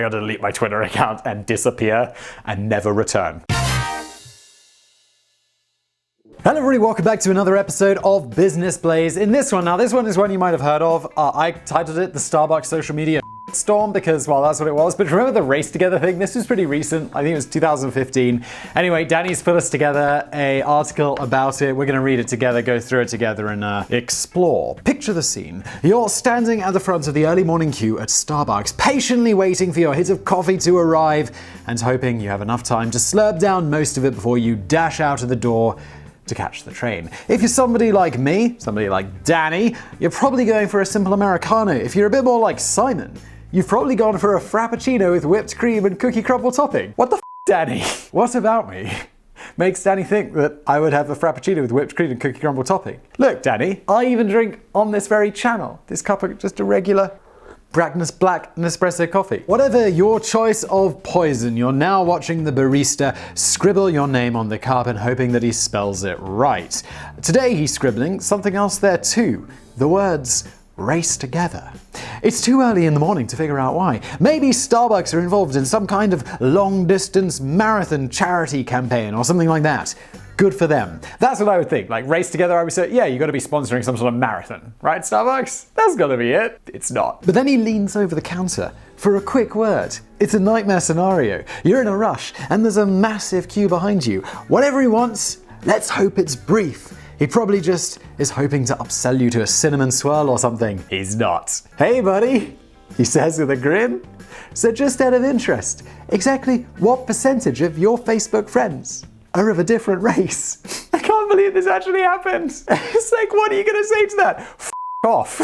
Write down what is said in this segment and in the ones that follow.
gotta delete my Twitter account and disappear and never return. Hello everybody, welcome back to another episode of Business Blaze. In this one is one you might have heard of. I titled it the Starbucks social media storm because, well, that's what it was. But remember the Race Together thing? This was pretty recent. I think it was 2015. Anyway, Danny's put us together an article about it. We're going to read it together, go through it together, and explore. Picture the scene. You're standing at the front of the early morning queue at Starbucks, patiently waiting for your hit of coffee to arrive and hoping you have enough time to slurp down most of it before you dash out of the door to catch the train. If you're somebody like me, somebody like Danny, you're probably going for a simple Americano. If you're a bit more like Simon, you've probably gone for a Frappuccino with whipped cream and cookie crumble topping. What the Danny? What about me makes Danny think that I would have a Frappuccino with whipped cream and cookie crumble topping? Look, Danny, I even drink on this very channel this cup of just a regular Brackness Black Nespresso coffee. Whatever your choice of poison, you're now watching the barista scribble your name on the cup and hoping that he spells it right. Today he's scribbling something else there too. The words race together. It's too early in the morning to figure out why. Maybe Starbucks are involved in some kind of long-distance marathon charity campaign or something like that. Good for them. That's what I would think. Like, race together, I would say, yeah, you got to be sponsoring some sort of marathon, right, Starbucks? That's got to be it. It's not. But then he leans over the counter for a quick word. It's a nightmare scenario. You're in a rush, and there's a massive queue behind you. Whatever he wants, let's hope it's brief. He probably just is hoping to upsell you to a cinnamon swirl or something. He's not. Hey, buddy, he says with a grin. So just out of interest, exactly what percentage of your Facebook friends are of a different race? I can't believe this actually happened. It's like, what are you going to say to that? F off.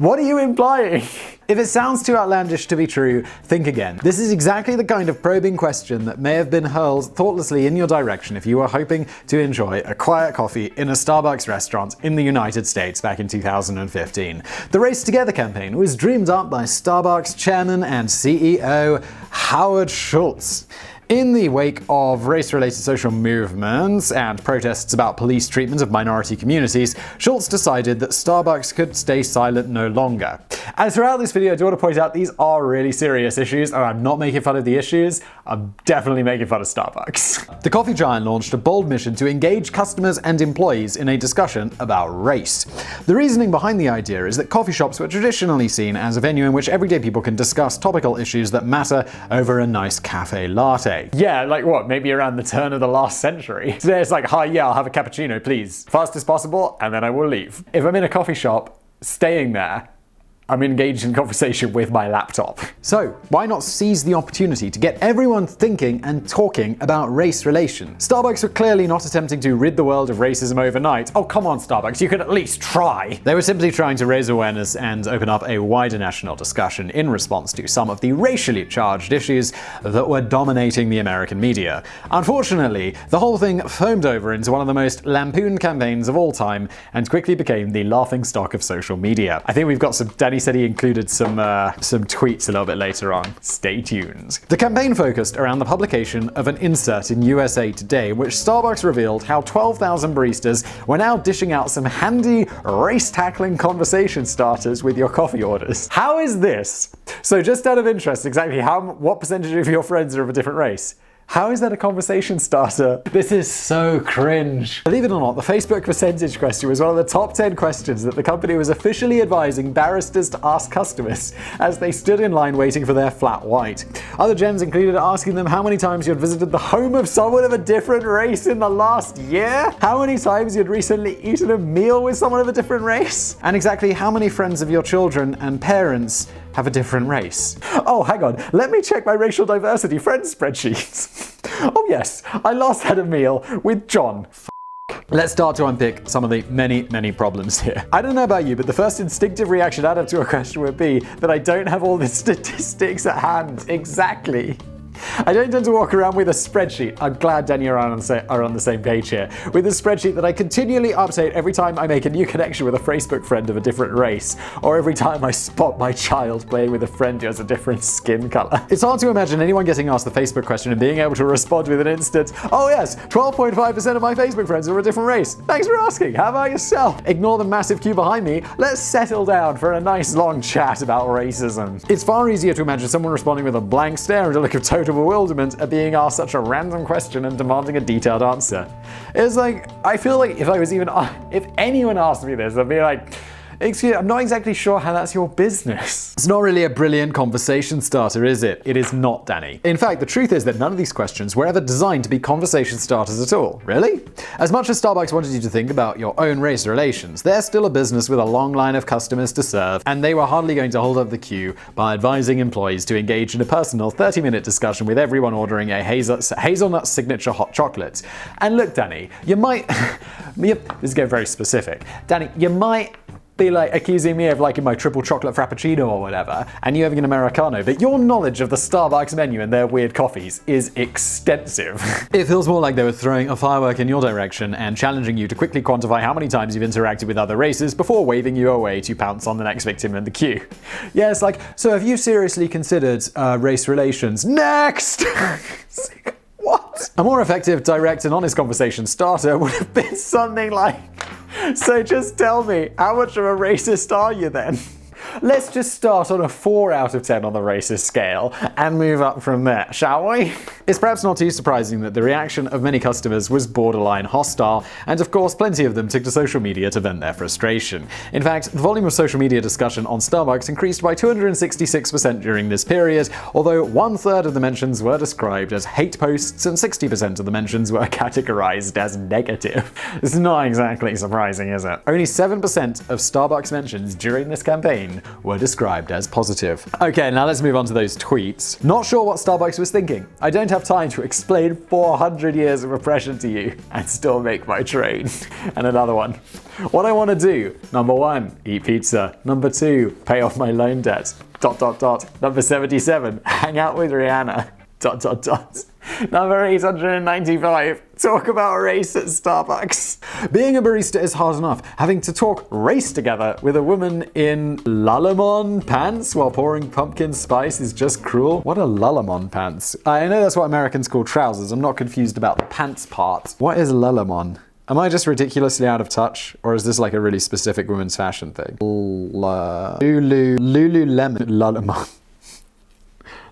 What are you implying? If it sounds too outlandish to be true, think again. This is exactly the kind of probing question that may have been hurled thoughtlessly in your direction if you were hoping to enjoy a quiet coffee in a Starbucks restaurant in the United States back in 2015. The Race Together campaign was dreamed up by Starbucks chairman and CEO Howard Schultz. In the wake of race-related social movements and protests about police treatment of minority communities, Schultz decided that Starbucks could stay silent no longer. And throughout this video, I do want to point out these are really serious issues, and I'm not making fun of the issues, I'm definitely making fun of Starbucks. The coffee giant launched a bold mission to engage customers and employees in a discussion about race. The reasoning behind the idea is that coffee shops were traditionally seen as a venue in which everyday people can discuss topical issues that matter over a nice cafe latte. Yeah, like what, maybe around the turn of the last century. Today it's like, hi, yeah, I'll have a cappuccino, please. Fast as possible, and then I will leave. If I'm in a coffee shop, staying there, I'm engaged in conversation with my laptop. So, why not seize the opportunity to get everyone thinking and talking about race relations? Starbucks were clearly not attempting to rid the world of racism overnight. Oh, come on, Starbucks, you could at least try. They were simply trying to raise awareness and open up a wider national discussion in response to some of the racially charged issues that were dominating the American media. Unfortunately, the whole thing foamed over into one of the most lampooned campaigns of all time and quickly became the laughingstock of social media. I think we've got some Danny said he included some tweets a little bit later on. Stay tuned. The campaign focused around the publication of an insert in USA Today, in which Starbucks revealed how 12,000 baristas were now dishing out some handy race-tackling conversation starters with your coffee orders. How is this? So just out of interest, exactly what percentage of your friends are of a different race? How is that a conversation starter? This is so cringe. Believe it or not, the Facebook percentage question was one of the top 10 questions that the company was officially advising baristas to ask customers as they stood in line waiting for their flat white. Other gems included asking them how many times you'd visited the home of someone of a different race in the last year, how many times you'd recently eaten a meal with someone of a different race, and exactly how many friends of your children and parents have a different race. Oh, hang on, let me check my racial diversity friends spreadsheet. Oh yes, I last had a meal with John. Let's start to unpick some of the many problems here. I don't know about you, but the first instinctive reaction I'd have to a question would be that I don't have all the statistics at hand. Exactly. I don't tend to walk around with a spreadsheet. I'm glad Danny are on the same page here. With a spreadsheet that I continually update every time I make a new connection with a Facebook friend of a different race, or every time I spot my child playing with a friend who has a different skin color. It's hard to imagine anyone getting asked the Facebook question and being able to respond with an instant, oh yes, 12.5% of my Facebook friends are a different race. Thanks for asking. How about yourself? Ignore the massive queue behind me. Let's settle down for a nice long chat about racism. It's far easier to imagine someone responding with a blank stare and a look of total bewilderment at being asked such a random question and demanding a detailed answer. It's like, I feel like if anyone asked me this, I'd be like, excuse me, I'm not exactly sure how that's your business. It's not really a brilliant conversation starter, is it? It is not, Danny. In fact, the truth is that none of these questions were ever designed to be conversation starters at all. Really? As much as Starbucks wanted you to think about your own race relations, they're still a business with a long line of customers to serve, and they were hardly going to hold up the queue by advising employees to engage in a personal 30-minute discussion with everyone ordering a hazelnut signature hot chocolate. And look, Danny, you might... this is getting very specific. Danny, you might be like accusing me of liking my triple chocolate frappuccino or whatever, and you having an Americano, but your knowledge of the Starbucks menu and their weird coffees is extensive. It feels more like they were throwing a firework in your direction and challenging you to quickly quantify how many times you've interacted with other races before waving you away to pounce on the next victim in the queue. Yeah, it's like, so have you seriously considered race relations? Next! What? A more effective, direct, and honest conversation starter would have been something like, so just tell me, how much of a racist are you then? Let's just start on a 4 out of 10 on the racist scale and move up from there, shall we? It's perhaps not too surprising that the reaction of many customers was borderline hostile, and of course plenty of them took to social media to vent their frustration. In fact, the volume of social media discussion on Starbucks increased by 266% during this period, although 1/3 of the mentions were described as hate posts and 60% of the mentions were categorized as negative. It's not exactly surprising, is it? Only 7% of Starbucks mentions during this campaign were described as positive. Okay, now let's move on to those tweets. Not sure what Starbucks was thinking. I don't have time to explain 400 years of oppression to you and still make my train. And another one. What I want to do. Number 1, eat pizza. Number 2, pay off my loan debt. ... Number 77, hang out with Rihanna. ... Number 895, talk about race at Starbucks. Being a barista is hard enough. Having to talk race together with a woman in Lululemon pants while pouring pumpkin spice is just cruel. What are Lululemon pants? I know that's what Americans call trousers. I'm not confused about the pants part. What is Lululemon? Am I just ridiculously out of touch? Or is this like a really specific women's fashion thing? Lululemon.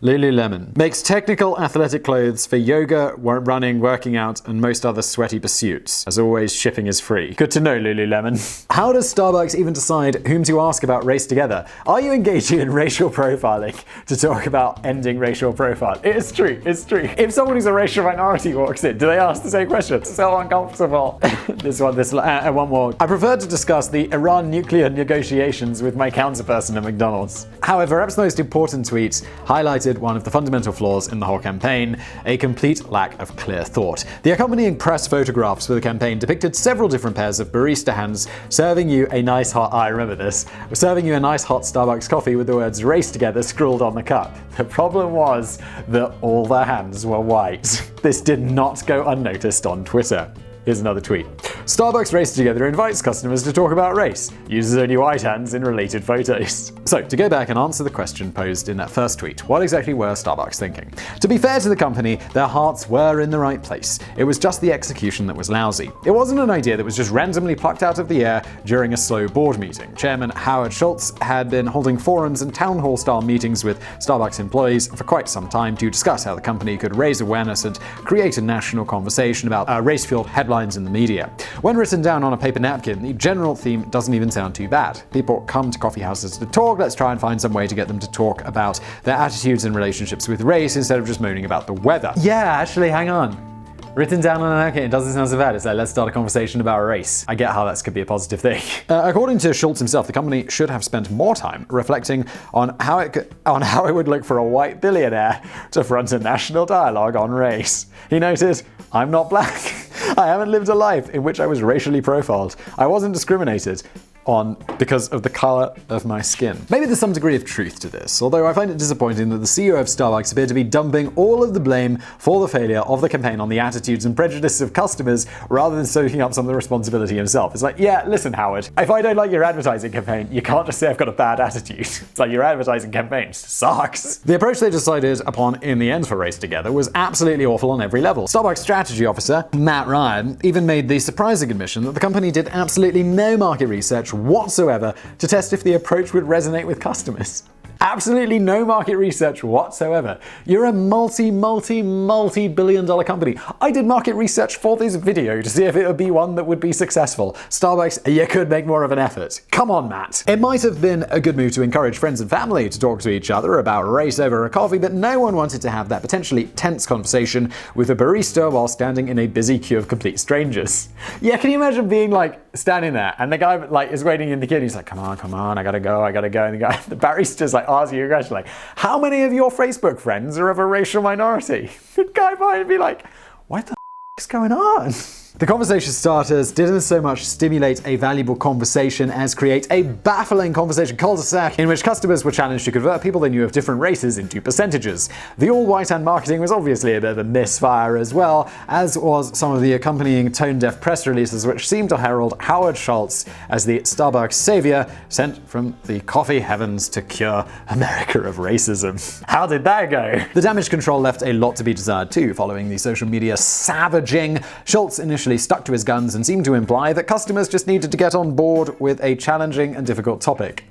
Lululemon makes technical athletic clothes for yoga, running, working out, and most other sweaty pursuits. As always, shipping is free. Good to know, Lululemon. How does Starbucks even decide whom to ask about race together? Are you engaging in racial profiling to talk about ending racial profile? It's true, it's true. If someone who's a racial minority walks in, do they ask the same question? So uncomfortable. One more. I prefer to discuss the Iran nuclear negotiations with my counterperson at McDonald's. However, perhaps the most important tweet highlighted one of the fundamental flaws in the whole campaign, a complete lack of clear thought. The accompanying press photographs for the campaign depicted several different pairs of barista hands serving you a nice hot, I remember this, serving you a nice hot Starbucks coffee with the words race together scrawled on the cup. The problem was that all their hands were white. This did not go unnoticed on Twitter. Here's another tweet. Starbucks Race Together invites customers to talk about race. Uses only white hands in related photos. So, to go back and answer the question posed in that first tweet, what exactly were Starbucks thinking? To be fair to the company, their hearts were in the right place. It was just the execution that was lousy. It wasn't an idea that was just randomly plucked out of the air during a slow board meeting. Chairman Howard Schultz had been holding forums and town hall style meetings with Starbucks employees for quite some time to discuss how the company could raise awareness and create a national conversation about race-fueled headlines in the media. When written down on a paper napkin, the general theme doesn't even sound too bad. People come to coffee houses to talk, let's try and find some way to get them to talk about their attitudes and relationships with race instead of just moaning about the weather. Yeah, actually, hang on. Written down on a napkin, it doesn't sound so bad. It's like, let's start a conversation about race. I get how that could be a positive thing. According to Schultz himself, the company should have spent more time reflecting on how it would look for a white billionaire to front a national dialogue on race. He noted, I'm not black. I haven't lived a life in which I was racially profiled. I wasn't discriminated. on because of the color of my skin. Maybe there's some degree of truth to this, although I find it disappointing that the CEO of Starbucks appeared to be dumping all of the blame for the failure of the campaign on the attitudes and prejudices of customers rather than soaking up some of the responsibility himself. It's like, yeah, listen, Howard, if I don't like your advertising campaign, you can't just say I've got a bad attitude. It's like your advertising campaign sucks. The approach they decided upon in the end for Race Together was absolutely awful on every level. Starbucks strategy officer Matt Ryan even made the surprising admission that the company did absolutely no market research whatsoever to test if the approach would resonate with customers. Absolutely no market research whatsoever. You're a multi-billion dollar company. I did market research for this video to see if it would be one that would be successful. Starbucks, you could make more of an effort. Come on, Matt. It might have been a good move to encourage friends and family to talk to each other about race over a coffee, but no one wanted to have that potentially tense conversation with a barista while standing in a busy queue of complete strangers. Yeah, can you imagine being like standing there and the guy like is waiting in the queue and he's like, come on, I gotta go. And the barista's like, ask you a question like, how many of your Facebook friends are of a racial minority? The guy might be like, what the is going on? The conversation starters didn't so much stimulate a valuable conversation as create a baffling conversation cul-de-sac in which customers were challenged to convert people they knew of different races into percentages. The all-white and marketing was obviously a bit of a misfire as well, as was some of the accompanying tone-deaf press releases which seemed to herald Howard Schultz as the Starbucks savior sent from the coffee heavens to cure America of racism. How did that go? The damage control left a lot to be desired too, following the social media savaging. Schultz initially stuck to his guns and seemed to imply that customers just needed to get on board with a challenging and difficult topic.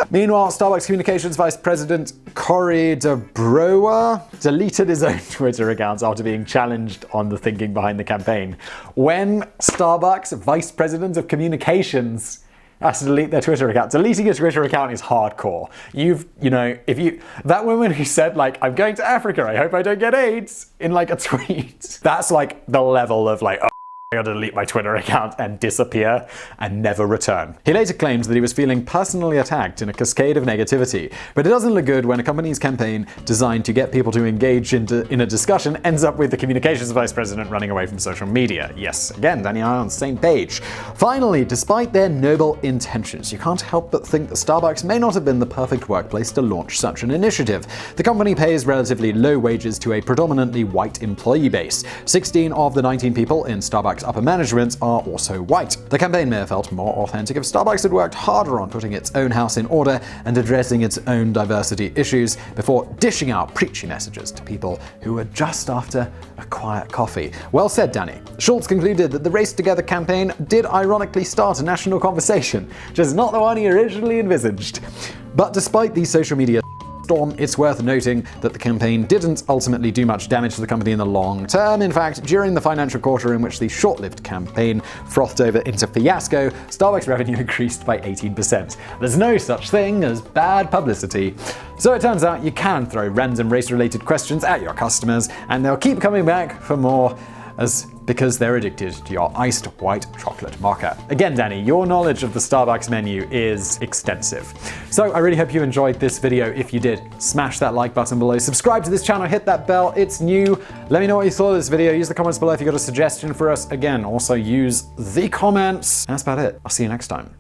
Meanwhile, Starbucks Communications Vice President Corey DeBroa deleted his own Twitter accounts after being challenged on the thinking behind the campaign. When Starbucks Vice President of Communications has to delete their Twitter account. Deleting a Twitter account is hardcore. That woman who said like, I'm going to Africa, I hope I don't get AIDS, in like a tweet. That's like the level of like, I gotta delete my Twitter account and disappear and never return. He later claimed that he was feeling personally attacked in a cascade of negativity, but it doesn't look good when a company's campaign designed to get people to engage in a discussion ends up with the communications vice president running away from social media. Yes, again, Danny and I are on the same page. Finally, despite their noble intentions, you can't help but think that Starbucks may not have been the perfect workplace to launch such an initiative. The company pays relatively low wages to a predominantly white employee base. 16 of the 19 people in Starbucks upper management are also white. The campaign may have felt more authentic if Starbucks had worked harder on putting its own house in order and addressing its own diversity issues before dishing out preachy messages to people who were just after a quiet coffee. Well said, Danny. Schultz concluded that the Race Together campaign did ironically start a national conversation, just not the one he originally envisaged. But despite the social media storm, it's worth noting that the campaign didn't ultimately do much damage to the company in the long term. In fact, during the financial quarter in which the short-lived campaign frothed over into fiasco, Starbucks revenue increased by 18%. There's no such thing as bad publicity. So it turns out you can throw random race-related questions at your customers, and they'll keep coming back for more because they're addicted to your iced white chocolate mocha. Again, Danny, your knowledge of the Starbucks menu is extensive. So I really hope you enjoyed this video. If you did, smash that like button below, subscribe to this channel, hit that bell, it's new. Let me know what you thought of this video. Use the comments below if you got a suggestion for us. Again, also use the comments. And that's about it. I'll see you next time.